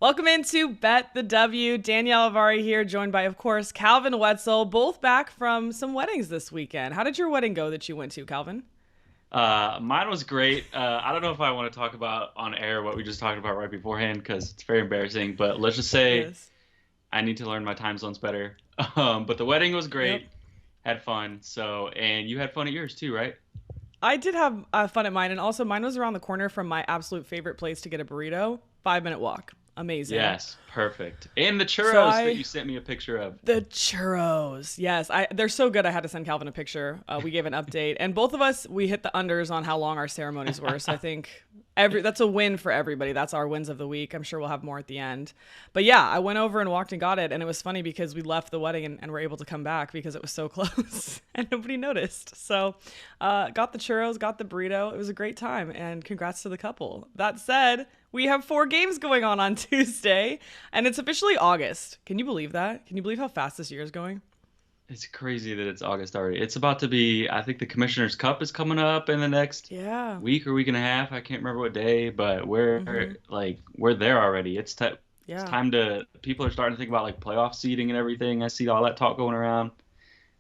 Welcome into Bet the W. Danielle Alvari here, joined by, of course, Calvin Wetzel, both back from some weddings this weekend. How did your wedding go that you went to, Calvin? Mine was great. I don't know if I want to talk about on air what we just talked about right beforehand because it's very embarrassing. But let's just It say is. I need to learn my time zones better. But the wedding was Yep. great. Had fun. And you had fun at yours too, right? I did have fun at mine, and also mine was around the corner from my absolute favorite place to get a burrito. 5-minute walk. Amazing. Yes, perfect. And the So churros that I you sent me a picture of. The churros. Yes, they're so good. I had to send Calvin a picture. We gave an update, and both of us we hit the unders on how long our ceremonies were. So I think every that's a win for everybody. That's our wins of the week. I'm sure we'll have more at the end. But yeah, I went over and walked and got it, and it was funny because we left the wedding and were able to come back because it was so close and nobody noticed. So got the churros, got the burrito. It was a great time, and congrats to the couple. That said, we have 4 games going on Tuesday, and it's officially August. Can you believe that? Can you believe how fast this year is going? It's crazy that it's August already. It's about to be, I think the Commissioner's Cup is coming up in the next Yeah. week or week and a half. I can't remember what day, but Hmm. we're there already. It's Yeah. time to people are starting to think about like playoff seeding and everything. I see all that talk going around.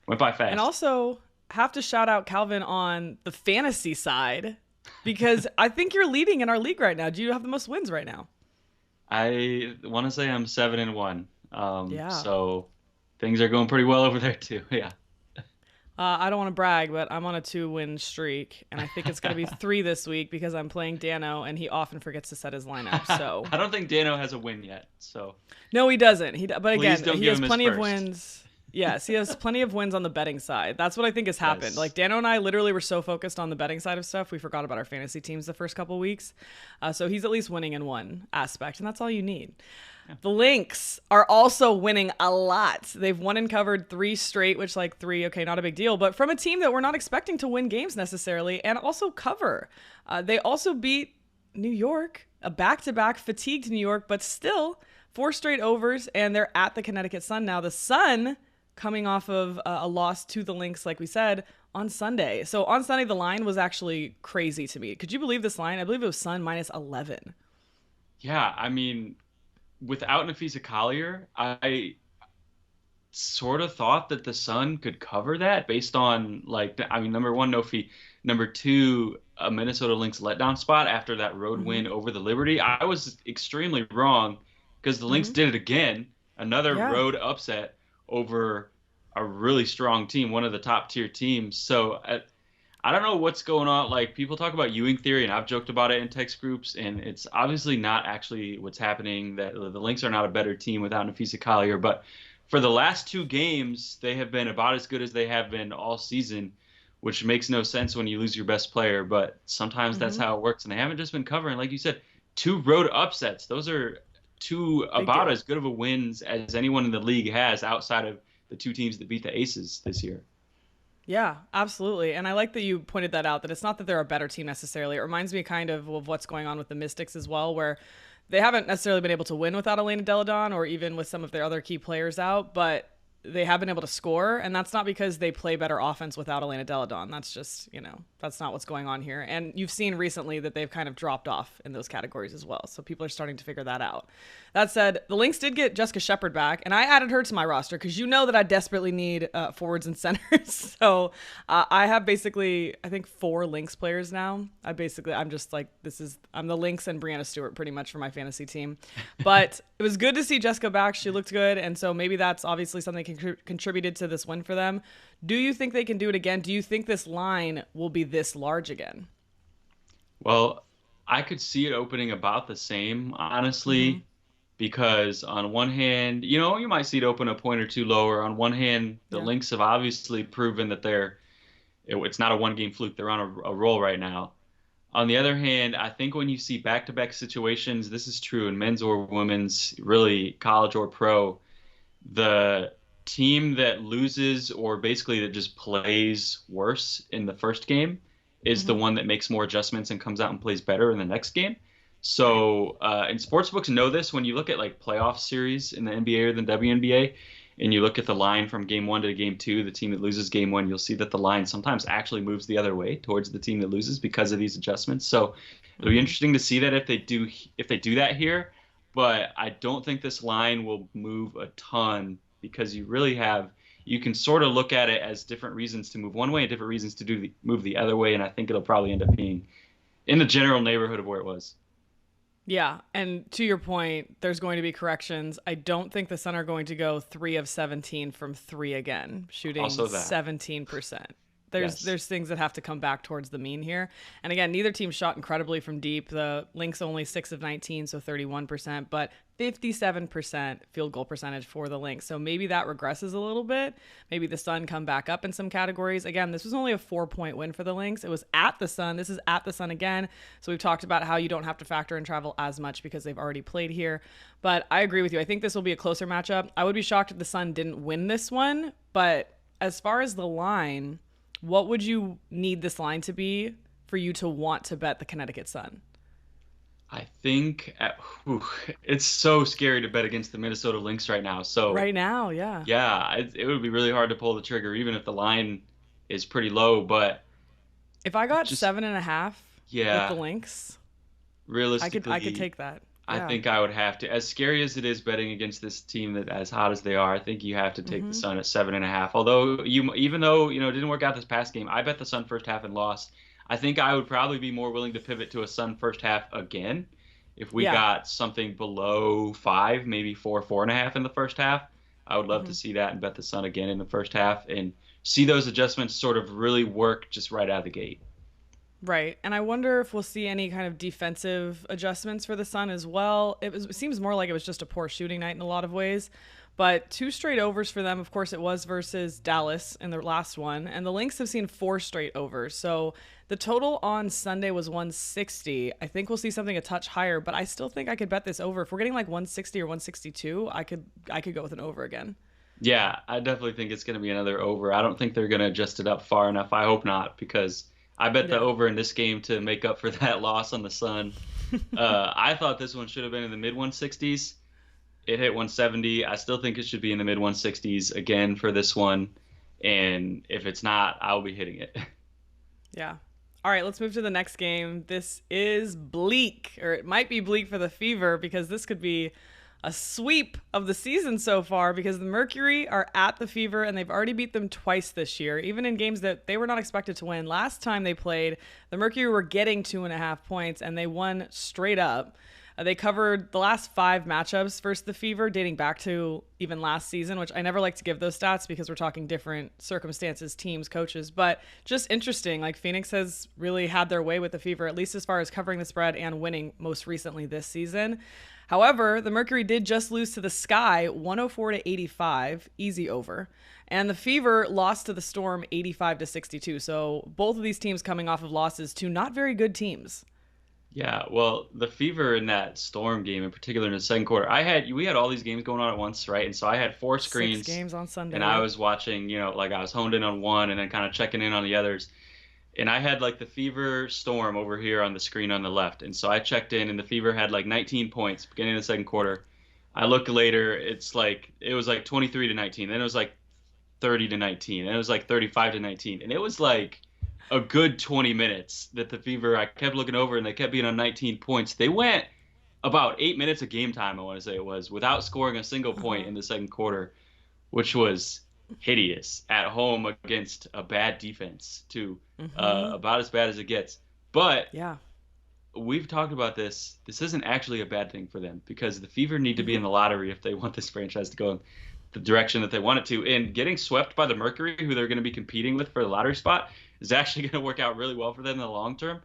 Went by And fast. also, have to shout out Calvin on the fantasy side because I think you're leading in our league right now. Do you have the most wins right now? I want to say I'm 7-1. Yeah. So things are going pretty well over there too. Yeah. I don't want to brag, but I'm on a 2-win streak, and I think it's going to be 3 this week because I'm playing Dano, and he often forgets to set his lineup. So I don't think Dano has a win yet. So no, he doesn't. But please again, don't he give has him his plenty of first. wins. Yes, he has plenty of wins on the betting side. That's what I think has happened. Yes. Like Dano and I literally were so focused on the betting side of stuff, we forgot about our fantasy teams the first couple weeks. So he's at least winning in one aspect, and that's all you need. The Lynx are also winning a lot. They've won and covered 3 straight, which like 3, okay, not a big deal, but from a team that we're not expecting to win games necessarily and also cover. They also beat New York, a back-to-back fatigued New York, but still 4 straight overs, and they're at the Connecticut Sun now. The Sun coming off of a loss to the Lynx, like we said, on Sunday. So on Sunday, the line was actually crazy to me. Could you believe this line? I believe it was Sun minus 11. Yeah, I mean, without Nafisa Collier, I sort of thought that the Sun could cover that based on like I mean number one, no fee. Number two, a Minnesota Lynx letdown spot after that road Mm-hmm. win over the Liberty. I was extremely wrong because the Lynx Mm-hmm. did it again. Another Yeah. road upset over a really strong team, one of the top tier teams. I don't know what's going on. Like people talk about Ewing theory, and I've joked about it in text groups, and it's obviously not actually what's happening. That the Lynx are not a better team without Nafisa Collier, but for the last 2 games, they have been about as good as they have been all season, which makes no sense when you lose your best player. But sometimes that's Mm-hmm. how it works, and they haven't just been covering, like you said, 2 road upsets. Those are two Big about deal. as good of a wins as anyone in the league has outside of the 2 teams that beat the Aces this year. Yeah, absolutely. And I like that you pointed that out, that it's not that they're a better team necessarily. It reminds me kind of what's going on with the Mystics as well, where they haven't necessarily been able to win without Elena Deladon or even with some of their other key players out, but they have been able to score. And that's not because they play better offense without Elena Deladon. That's just, that's not what's going on here. And you've seen recently that they've kind of dropped off in those categories as well. So people are starting to figure that out. That said, the Lynx did get Jessica Shepard back, and I added her to my roster because you know that I desperately need forwards and centers. So I have basically, I think, 4 Lynx players now. I'm just like, I'm the Lynx and Brianna Stewart pretty much for my fantasy team. But it was good to see Jessica back. She looked good, and so maybe that's obviously something that contributed to this win for them. Do you think they can do it again? Do you think this line will be this large again? Well, I could see it opening about the same, Mm-hmm. honestly, because on one hand, you might see it open a point or two lower. On one hand, the Yeah. Lynx have obviously proven that it's not a 1 game fluke. They're on a roll right now. On the other hand, I think when you see back-to-back situations, this is true in men's or women's, really college or pro, the team that loses or basically that just plays worse in the first game is the Mm-hmm. one that makes more adjustments and comes out and plays better in the next game. Right. And sportsbooks know this when you look at like playoff series in the NBA or the WNBA, and you look at the line from game one to game two, the team that loses game one, you'll see that the line sometimes actually moves the other way towards the team that loses because of these adjustments. So it'll be Mm-hmm. interesting to see that if they do that here. but I don't think this line will move a ton because you can sort of look at it as different reasons to move one way and different reasons to move the other way, and I think it'll probably end up being in the general neighborhood of where it was. Yeah, and to your point, there's going to be corrections. I don't think the Sun are going to go 3 of 17 from 3 again, shooting Also that. 17%. Yes. There's things that have to come back towards the mean here. And again, neither team shot incredibly from deep. The Lynx only 6 of 19, so 31%, but 57% field goal percentage for the Lynx. So maybe that regresses a little bit. Maybe the Sun come back up in some categories. Again, this was only a 4-point win for the Lynx. It was at the Sun. This is at the Sun again. So we've talked about how you don't have to factor in travel as much because they've already played here. But I agree with you. I think this will be a closer matchup. I would be shocked if the Sun didn't win this one. But as far as the line, what would you need this line to be for you to want to bet the Connecticut Sun? I think it's so scary to bet against the Minnesota Lynx right now. So Right now, yeah. yeah, it would be really hard to pull the trigger, even if the line is pretty low. But If I got just 7.5 yeah, with the Lynx, realistically, I could take that. I Yeah. think I would have to. As scary as it is betting against this team that as hot as they are, I think you have to take the Mm-hmm. Sun at 7.5. Although even though it didn't work out this past game, I bet the Sun first half and lost. I think I would probably be more willing to pivot to a Sun first half again if we Yeah. got something below 5, maybe 4.5 in the first half. I would love Mm-hmm. to see that and bet the Sun again in the first half and see those adjustments sort of really work just right out of the gate. Right. And I wonder if we'll see any kind of defensive adjustments for the Sun as well. It seems more like it was just a poor shooting night in a lot of ways. But 2 straight overs for them. Of course, it was versus Dallas in the last one. And the Lynx have seen 4 straight overs. So the total on Sunday was 160. I think we'll see something a touch higher, but I still think I could bet this over. If we're getting like 160 or 162, I could go with an over again. Yeah, I definitely think it's going to be another over. I don't think they're going to adjust it up far enough. I hope not, because I bet the Yeah. over in this game to make up for that loss on the Sun. I thought this one should have been in the mid 160s. It hit 170. I still think it should be in the mid 160s again for this one. And if it's not, I'll be hitting it. Yeah. All right, let's move to the next game. This is bleak, or it might be bleak for the Fever because this could be a sweep of the season so far because the Mercury are at the Fever and they've already beat them twice this year, even in games that they were not expected to win. Last time they played, the Mercury were getting 2.5 points and they won straight up. They covered the last 5 matchups versus the Fever dating back to even last season, which I never like to give those stats because we're talking different circumstances, teams, coaches, but just interesting. Like Phoenix has really had their way with the Fever, at least as far as covering the spread and winning most recently this season. However, the Mercury did just lose to the Sky 104 to 85, easy over. And the Fever lost to the Storm 85 to 62. So both of these teams coming off of losses to not very good teams. Yeah, well, the Fever in that Storm game, in particular in the second quarter, we had all these games going on at once, right? And so I had 4 screens, 6 games on Sunday. and I was watching, like I was honed in on one, and then kind of checking in on the others. And I had like the Fever Storm over here on the screen on the left, and so I checked in, and the Fever had like 19 points beginning of the second quarter. I look later, it was like 23 to 19, then it was like 30 to 19, then it was like 35 to 19, and it was like a good 20 minutes that the Fever, I kept looking over and they kept being on 19 points. They went about 8 minutes of game time, I want to say it was, without scoring a single point in the second quarter, which was hideous at home against a bad defense, too. About as bad as it gets. But yeah, we've talked about this. This isn't actually a bad thing for them because the Fever need to be in the lottery if they want this franchise to go in the direction that they want it to. And getting swept by the Mercury, who they're going to be competing with for the lottery spot, is actually going to work out really well for them in the long term.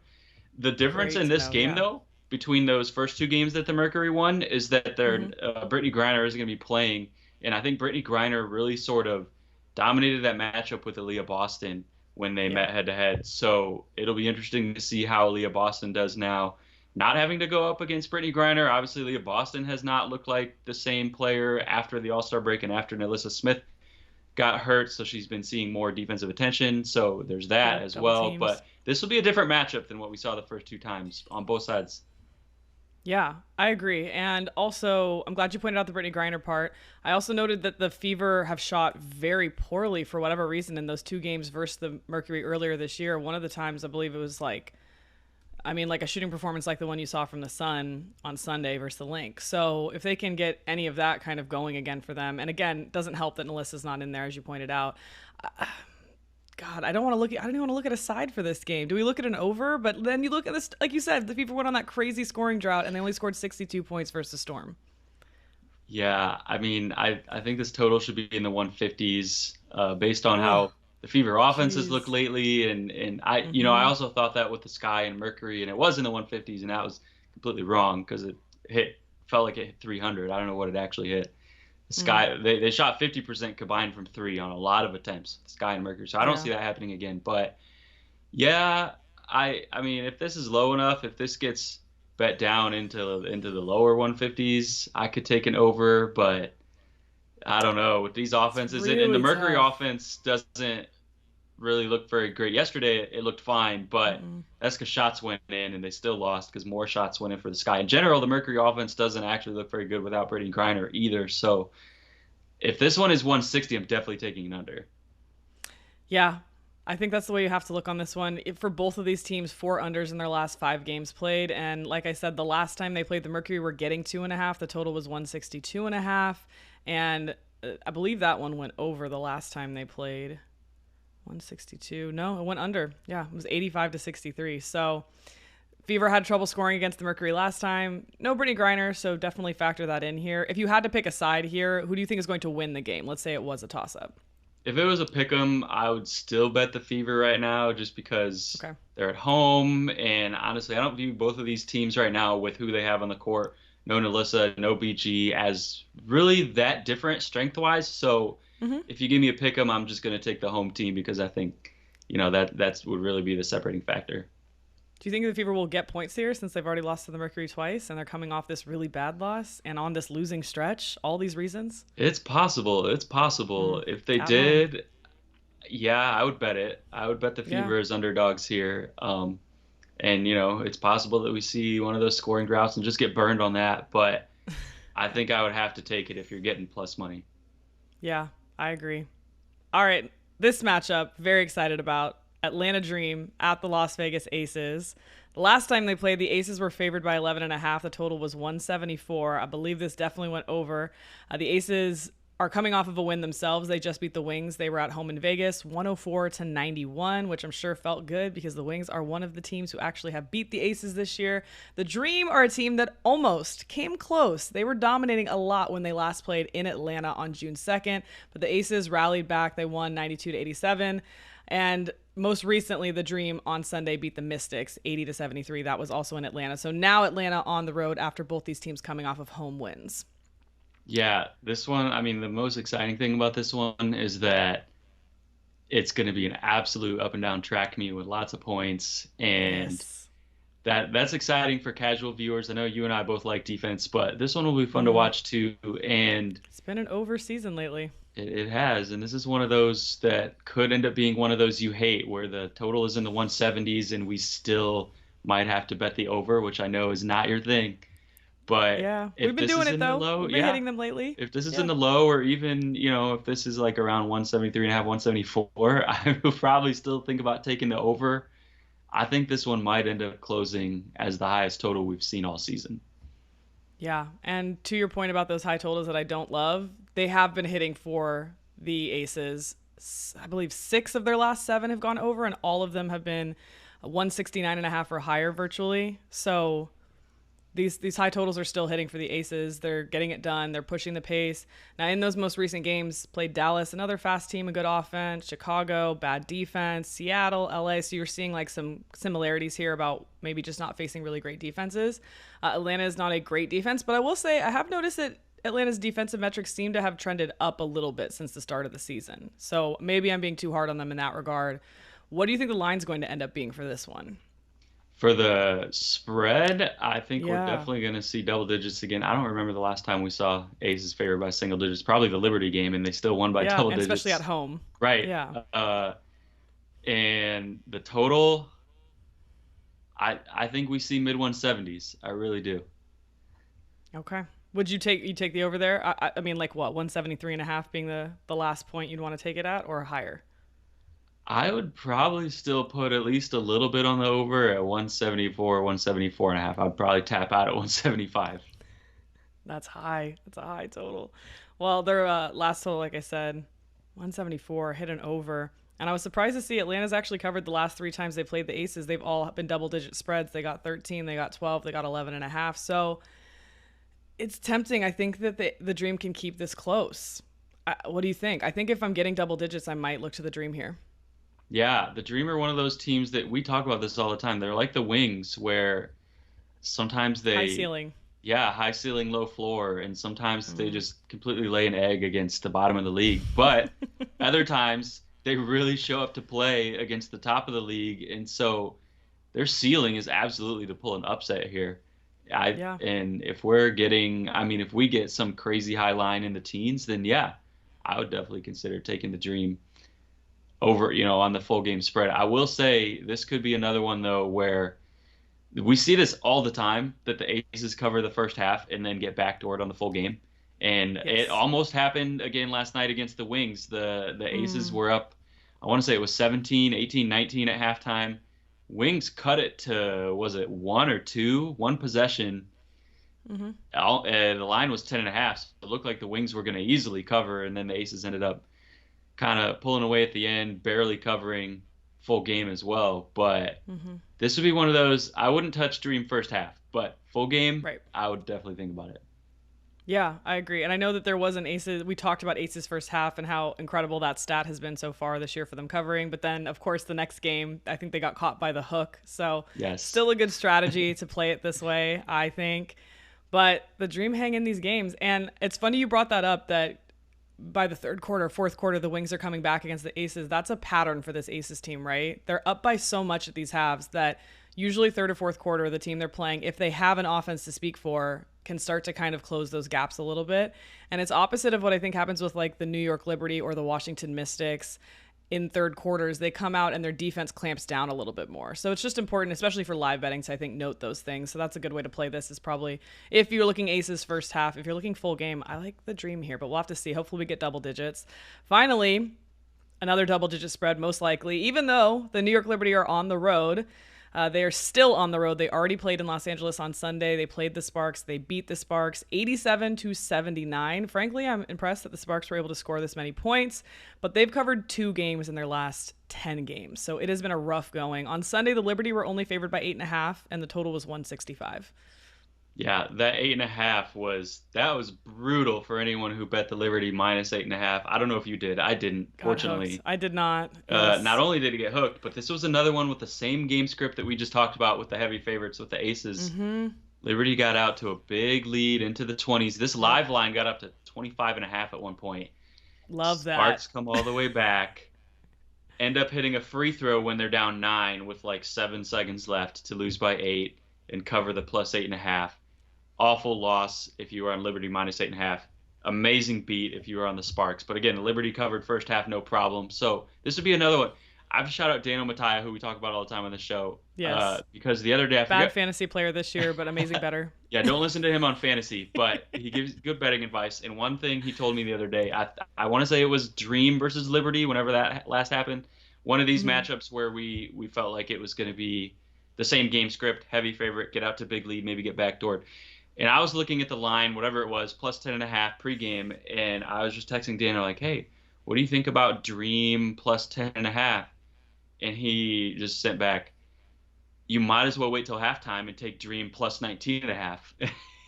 The difference in this game, though, between those first 2 games that the Mercury won is that Brittany Griner isn't going to be playing. And I think Brittany Griner really sort of dominated that matchup with Aaliyah Boston when they met head-to-head. So it'll be interesting to see how Aaliyah Boston does now, not having to go up against Brittany Griner. Obviously, Aaliyah Boston has not looked like the same player after the All-Star break and after Nalissa Smith got hurt, so she's been seeing more defensive attention. So there's that as well. Teams. But this will be a different matchup than what we saw the first 2 times on both sides. Yeah, I agree. And also, I'm glad you pointed out the Brittany Griner part. I also noted that the Fever have shot very poorly for whatever reason in those 2 games versus the Mercury earlier this year. One of the times, I believe it was like I mean, like a shooting performance like the one you saw from the Sun on Sunday versus the Lynx. So if they can get any of that kind of going again for them, and again, it doesn't help that Melissa's not in there, as you pointed out. God, I don't want to look at. I don't even want to look at a side for this game. Do we look at an over? But then you look at this, like you said, the Fever went on that crazy scoring drought, and they only scored 62 points versus Storm. Yeah, I mean, I think this total should be in the 150s, based on Oh, how the Fever offense has looked jeez. lately, and I Mm-hmm. also thought that with the Sky and Mercury, and it was in the 150s, and that was completely wrong because it felt like it hit 300. I don't know what it actually hit. The Mm, Sky, they shot 50% combined from three on a lot of attempts, the Sky and Mercury. So I don't yeah. see that happening again. But yeah, I mean, if this is low enough, if this gets bet down into the lower 150s, I could take an over, but I don't know with these It's offenses, and the really Mercury tough. offense doesn't really look very great. Yesterday it looked fine, but Mm-mm. that's because shots went in and they still lost because more shots went in for the Sky. In general, the Mercury offense doesn't actually look very good without Brittany Griner either. So if this one is 160, I'm definitely taking an under. Yeah, I think that's the way you have to look on this one. For both of these teams, 4 unders in their last 5 games played. And like I said, the last time they played the Mercury were getting 2.5. The total was 162.5. And I believe that one went over the last time they played. 162. No, it went under. Yeah, it was 85 to 63. So Fever had trouble scoring against the Mercury last time. No Brittany Griner, so definitely factor that in here. If you had to pick a side here, who do you think is going to win the game? Let's say it was a toss up. If it was a pick 'em, I would still bet the Fever right now just because Okay. they're at home. And honestly, I don't view both of these teams right now with who they have on the court, no Nalissa, no BG, as really that different strength wise. So Mm-hmm. if you give me a pick 'em, I'm just going to take the home team because I think, that would really be the separating factor. Do you think the Fever will get points here since they've already lost to the Mercury twice and they're coming off this really bad loss and on this losing stretch? All these reasons? It's possible. It's possible. If they At home. did, yeah, I would bet it. I would bet the Yeah. Fever as underdogs here. And it's possible that we see one of those scoring droughts and just get burned on that. But I think I would have to take it if you're getting plus money. Yeah, I agree. All right. This matchup, very excited about. Atlanta Dream at the Las Vegas Aces. The last time they played, the Aces were favored by 11.5. The total was 174. I believe this definitely went over. The Aces are coming off of a win themselves. They just beat the Wings. They were at home in Vegas, 104 to 91, which I'm sure felt good because the Wings are one of the teams who actually have beat the Aces this year. The Dream are a team that almost came close. They were dominating a lot when they last played in Atlanta on June 2nd, but the Aces rallied back. They won 92 to 87. And most recently, the Dream on Sunday beat the Mystics 80 to 73. That was also in Atlanta. So now Atlanta on the road after both these teams coming off of home wins. Yeah, this one, I mean, the most exciting thing about this one is that it's going to be an absolute up and down track meet with lots of points. And Yes. that's exciting for casual viewers. I know you and I both like defense, but this one will be fun to Mm-hmm. watch too. And It's been an over season lately. it has, and this is one of those that could end up being one of those you hate, where the total is in the 170s, and we still might have to bet the over, which I know is not your thing. But Yeah. We've if been this doing is it, in the though. low, We've been yeah, hitting them lately. if this is in Yeah. the low, or even if this is like around 173 and a half, 174, I will probably still think about taking the over. I think this one might end up closing as the highest total we've seen all season. Yeah. And to your point about those high totals that I don't love, they have been hitting for the Aces. I believe 6 of their last 7 have gone over, and all of them have been 169.5 or higher virtually. So these high totals are still hitting for the Aces. They're getting it done. They're pushing the pace. Now, in those most recent games, played Dallas, another fast team, a good offense, Chicago, bad defense, Seattle, LA. So you're seeing like some similarities here about maybe just not facing really great defenses. Atlanta is not a great defense, but I will say I have noticed that Atlanta's defensive metrics seem to have trended up a little bit since the start of the season. So maybe I'm being too hard on them in that regard. What do you think the line's going to end up being for this one? For the spread, I think we're Yeah. definitely going to see double digits again. I don't remember the last time we saw Aces favored by single digits. Probably the Liberty game, and they still won by Yeah, double and especially at digits. home. Right. Yeah. And the total, I think we see mid 170s. I really do. Okay. Would you take the over there? I mean, like what, 173.5 being the last point you'd want to take it at, or higher? I would probably still put at least a little bit on the over at 174, 174 and a half. I'd probably tap out at 175. That's high. That's a high total. Well, their last total, like I said, 174, hit an over. And I was surprised to see Atlanta's actually covered the last three times they played the Aces. They've all been double digit spreads. They got 13, they got 12, they got 11 and a half. So it's tempting. I think that the Dream can keep this close. What do you think? I think if I'm getting double digits, I might look to the Dream here. Yeah, the Dream are one of those teams that we talk about this all the time. They're like the Wings, where sometimes High they, ceiling. yeah, high ceiling, low floor, and sometimes they Mm. just completely lay an egg against the bottom of the league. But other times they really show up to play against the top of the league, and so their ceiling is absolutely to pull an upset here. Yeah. And if we're getting, I mean, if we get some crazy high line in the teens, then yeah, I would definitely consider taking the Dream over, on the full game spread. I will say this could be another one though where we see this all the time that the Aces cover the first half and then get backdoored on the full game. And it Yes. almost happened again last night against the Wings. The Aces Mm. were up, I want to say it was 17, 18, 19 at halftime. Wings cut it to, was it one or two, one possession. Mm-hmm. The line was 10 and a half. So it looked like the Wings were going to easily cover, and then the Aces ended up kind of pulling away at the end, barely covering full game as well. But Mm-hmm. this would be one of those, I wouldn't touch Dream first half, but full game, Right. I would definitely think about it. Yeah, I agree. And I know that there was an Aces. We talked about Aces first half and how incredible that stat has been so far this year for them covering. But then, of course, the next game, I think they got caught by the hook. So Yes. still a good strategy to play it this way, I think. But the Dream hang in these games. And it's funny you brought that up that by the third quarter, fourth quarter, the Wings are coming back against the Aces. That's a pattern for this Aces team, right? They're up by so much at these halves that usually third or fourth quarter, the team they're playing, if they have an offense to speak for, can start to kind of close those gaps a little bit. And it's opposite of what I think happens with like the New York Liberty or the Washington Mystics in third quarters. They come out and their defense clamps down a little bit more. So it's just important, especially for live betting, to I think note those things. So that's a good way to play this is probably if you're looking Aces first half. If you're looking full game, I like the Dream here, but we'll have to see. Hopefully we get double digits. Finally, another double digit spread, most likely, even though the New York Liberty are on the road. They are still on the road. They already played in Los Angeles on Sunday. They played the Sparks. They beat the Sparks 87-79. Frankly, I'm impressed that the Sparks were able to score this many points, but they've covered 2 games in their last 10 games. So it has been a rough going. On Sunday, the Liberty were only favored by 8.5, and the total was 165. Yeah, that 8.5 that was brutal for anyone who bet the Liberty minus 8.5. I don't know if you did. I didn't, Got hooked. fortunately. I did not. Not Yes. only did he get hooked, but this was another one with the same game script that we just talked about with the heavy favorites with the Aces. Mm-hmm. Liberty got out to a big lead into the 20s. This Yep. live line got up to 25 and a half at one point. Love that. Sparks come all the way back, end up hitting a free throw when they're down 9 with like 7 seconds left to lose by 8 and cover the plus 8.5. Awful loss if you were on Liberty minus 8.5. Amazing beat if you were on the Sparks. But again, Liberty covered first half, no problem. So this would be another one. I've shout out Daniel Mattia, who we talk about all the time on the show. Yes. Because the other day I Bad forgot. fantasy player this year, but amazing better. Yeah, don't listen to him on fantasy, but he gives good betting advice. And one thing he told me the other day, I want to say it was Dream versus Liberty, whenever that last happened. One of these matchups where we felt like it was going to be the same game script, heavy favorite, get out to big lead, maybe get backdoored. And I was looking at the line, whatever it was, plus 10.5 pregame, and I was just texting Daniel like, "Hey, what do you think about Dream plus 10.5?" And he just sent back, "You might as well wait till halftime and take Dream plus 19.5."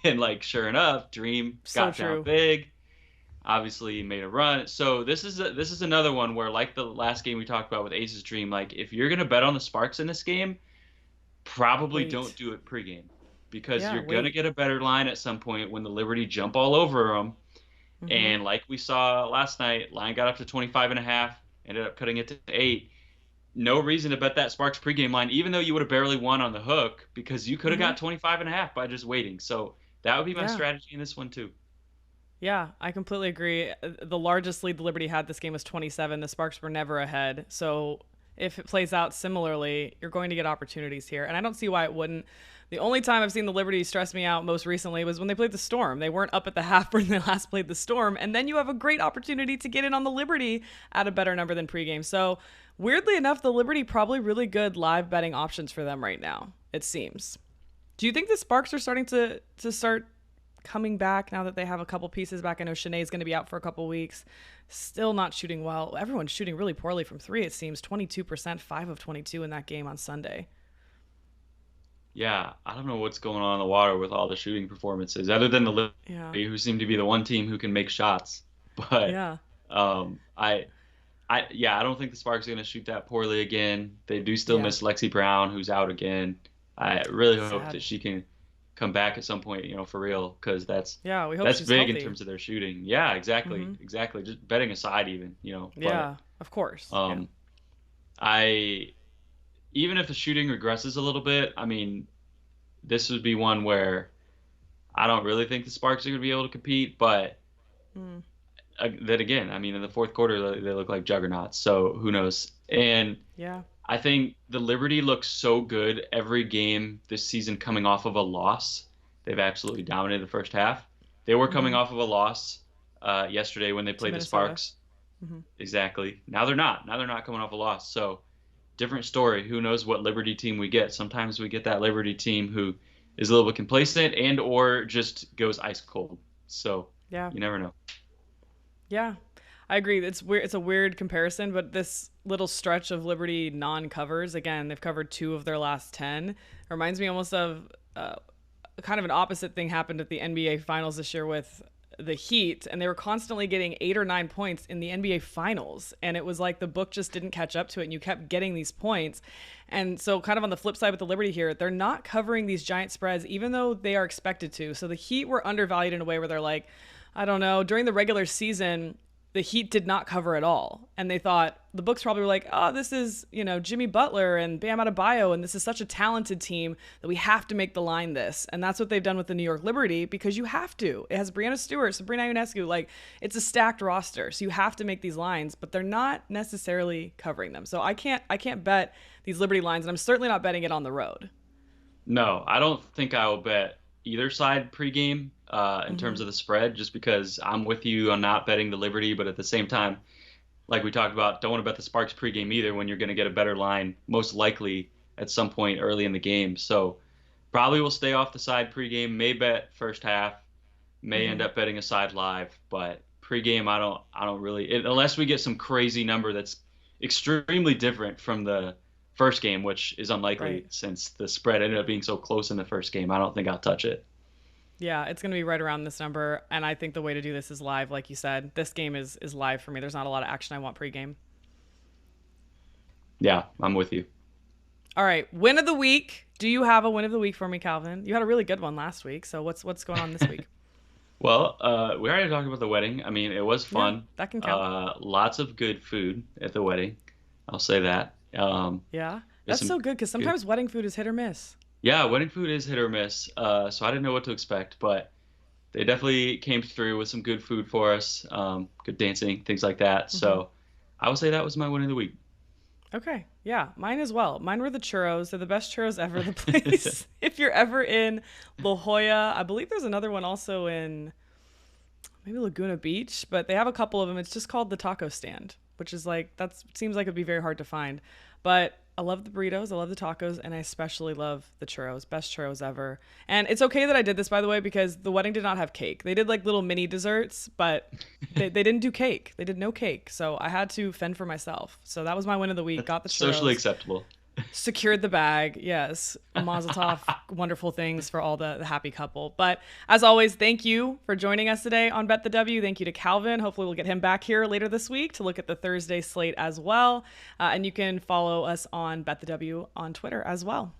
And like, sure enough, Dream So got true. down big. Obviously made a run. So this is another one where, like the last game we talked about with Aces Dream, like if you're gonna bet on the Sparks in this game, probably Wait. don't do it pregame because Yeah, you're gonna wait. get a better line at some point when the Liberty jump all over them. Mm-hmm. And like we saw last night, line got up to 25 and a half, ended up cutting it to 8. No reason to bet that Sparks pregame line, even though you would have barely won on the hook, because you could have Mm-hmm. got 25 and a half by just waiting. So that would be my Yeah. strategy in this one too. Yeah, I completely agree. The largest lead the Liberty had this game was 27. The Sparks were never ahead. So if it plays out similarly, you're going to get opportunities here. And I don't see why it wouldn't. The only time I've seen the Liberty stress me out most recently was when they played the Storm. They weren't up at the half when they last played the Storm, and then you have a great opportunity to get in on the Liberty at a better number than pregame. So weirdly enough, the Liberty probably really good live betting options for them right now, it seems. Do you think the Sparks are starting to start coming back now that they have a couple pieces back? I know Shanae's going to be out for a couple weeks. Still not shooting well. Everyone's shooting really poorly from three, it seems. 22%, 5 of 22 in that game on Sunday. Yeah, I don't know what's going on in the water with all the shooting performances, other than the Liberty, who seem to be the one team who can make shots. But I don't think the Sparks are going to shoot that poorly again. They do still miss Lexi Brown, who's out again. I really hope that she can come back at some point, for real, because that's we hope that's she's big healthy. In terms of their shooting. Yeah, exactly. Just betting aside, even. But, of course. Even if the shooting regresses a little bit, I mean, this would be one where I don't really think the Sparks are going to be able to compete. But then again, I mean, in the fourth quarter, they look like juggernauts. So who knows? And I think the Liberty looks so good every game this season coming off of a loss. They've absolutely dominated the first half. They were coming off of a loss yesterday when they played the Sparks. Exactly. Now they're not. Now they're not coming off a loss. So different story. Who knows what Liberty team we get? Sometimes we get that Liberty team who is a little bit complacent and or just goes ice cold. So you never know. Yeah, I agree. It's weird. It's a weird comparison, but this little stretch of Liberty non-covers, again, they've covered 2 of their last 10. Reminds me almost of kind of an opposite thing happened at the NBA Finals this year with the Heat, and they were constantly getting 8 or 9 points in the NBA Finals, and it was like the book just didn't catch up to it, and you kept getting these points. And so kind of on the flip side with the Liberty here, they're not covering these giant spreads, even though they are expected to. So the Heat were undervalued in a way where they're like, I don't know, during the regular season, the Heat did not cover at all. And they thought, the books probably were like, oh, this is, Jimmy Butler and Bam Adebayo, and this is such a talented team that we have to make the line this. And that's what they've done with the New York Liberty, because you have to. It has Breanna Stewart, Sabrina Ionescu, like, it's a stacked roster. So you have to make these lines, but they're not necessarily covering them. So I can't bet these Liberty lines, and I'm certainly not betting it on the road. No, I don't think I will bet either side pregame in terms of the spread, just because I'm with you on not betting the Liberty, but at the same time, like we talked about, don't want to bet the Sparks pregame either when you're going to get a better line, most likely at some point early in the game. So probably will stay off the side pregame, may bet first half, may end up betting a side live, but pregame I don't really, unless we get some crazy number that's extremely different from the first game, which is unlikely since the spread ended up being so close in the first game. I don't think I'll touch it. Yeah, it's going to be right around this number, and I think the way to do this is live, like you said. This game is live for me. There's not a lot of action I want pregame. Yeah, I'm with you. All right, win of the week. Do you have a win of the week for me, Calvin? You had a really good one last week, so what's going on this week? Well, we already talked about the wedding. I mean, it was fun. Yeah, that can count. Lots of good food at the wedding. I'll say that. Yeah, that's so good because sometimes wedding food is hit or miss. Yeah, wedding food is hit or miss. So I didn't know what to expect, but they definitely came through with some good food for us, good dancing, things like that. So I would say that was my win of the week. Okay. Yeah, mine as well. Mine were the churros. They're the best churros ever. The place, if you're ever in La Jolla, I believe there's another one also in maybe Laguna Beach, but they have a couple of them. It's just called the Taco Stand, which is like, that seems like it'd be very hard to find. But I love the burritos, I love the tacos, and I especially love the churros. Best churros ever. And it's okay that I did this, by the way, because the wedding did not have cake. They did like little mini desserts, but they didn't do cake. They did no cake. So I had to fend for myself. So that was my win of the week. Got the churros. Socially acceptable. Secured the bag. Yes. Mazel tov. Wonderful things for all the happy couple. But as always, thank you for joining us today on Bet the W. Thank you to Calvin. Hopefully we'll get him back here later this week to look at the Thursday slate as well. And you can follow us on Bet the W on Twitter as well.